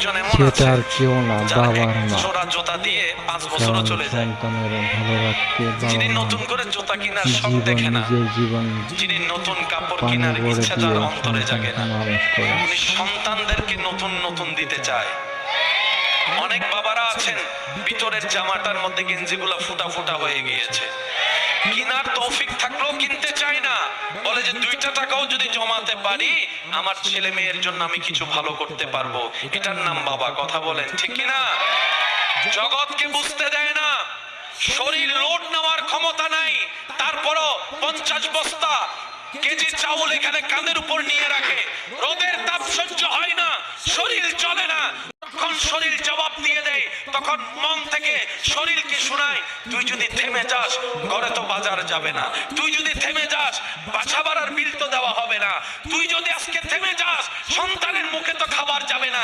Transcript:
একজন এমন সেটা আছে আর কেউ না, যারা বাবার এক মা। জোড়া জুতা দিয়ে 5 বছরও কারণ চলে যায়। সন্তানের ভালো রাখতে যিনি বাবা মা নতুন করে জুতা কেনার শখ জীবন, দেখে না, নিজের জীবন যিনি নতুন কাপড় পানি কেনার ভরে ইচ্ছা দিয়ে যার অন্তরে জাগে সন্তানকে না, মানুষ করে। উনি সন্তানদেরকে নতুন নতুন দিতে চায়। অনেক বাবারা আছেন ভিতরের জামাটার মধ্যে গেঞ্জিগুলো ফুটা ফুটা হয়ে গিয়েছে, কিনার তৌফিক থাকলেও কিনতে চায় না, বলে যে 2টা টাকাও যদি জমাতে পারি আমার ছেলে মেয়ের জন্য আমি কিছু ভালো করতে পারবো। এটার নাম বাবা। কথা বলেন ঠিক কিনা? জগৎকে বুঝতে দেয় না, শরীর লোড নেওয়ার ক্ষমতা নাই, তারপরও 50 বস্তা কেজি চাউল এখানে কাঁধের উপর নিয়ে রাখে। রোদের তাপ সহ্য হয় না, শরীর চলে না, তখন শরীর জবাব দিয়ে দেয়, তখন মন থেকে শরীরকে শোনায়, তুই যদি থেমে যাস ঘরে তো বাজার যাবে না, তুই যদি থেমে যাস বাসা ভাড়ার বিল তো দেওয়া হবে না, তুই যদি আজকে থেমে যাস সন্তানের মুখে তো খাবার যাবে না।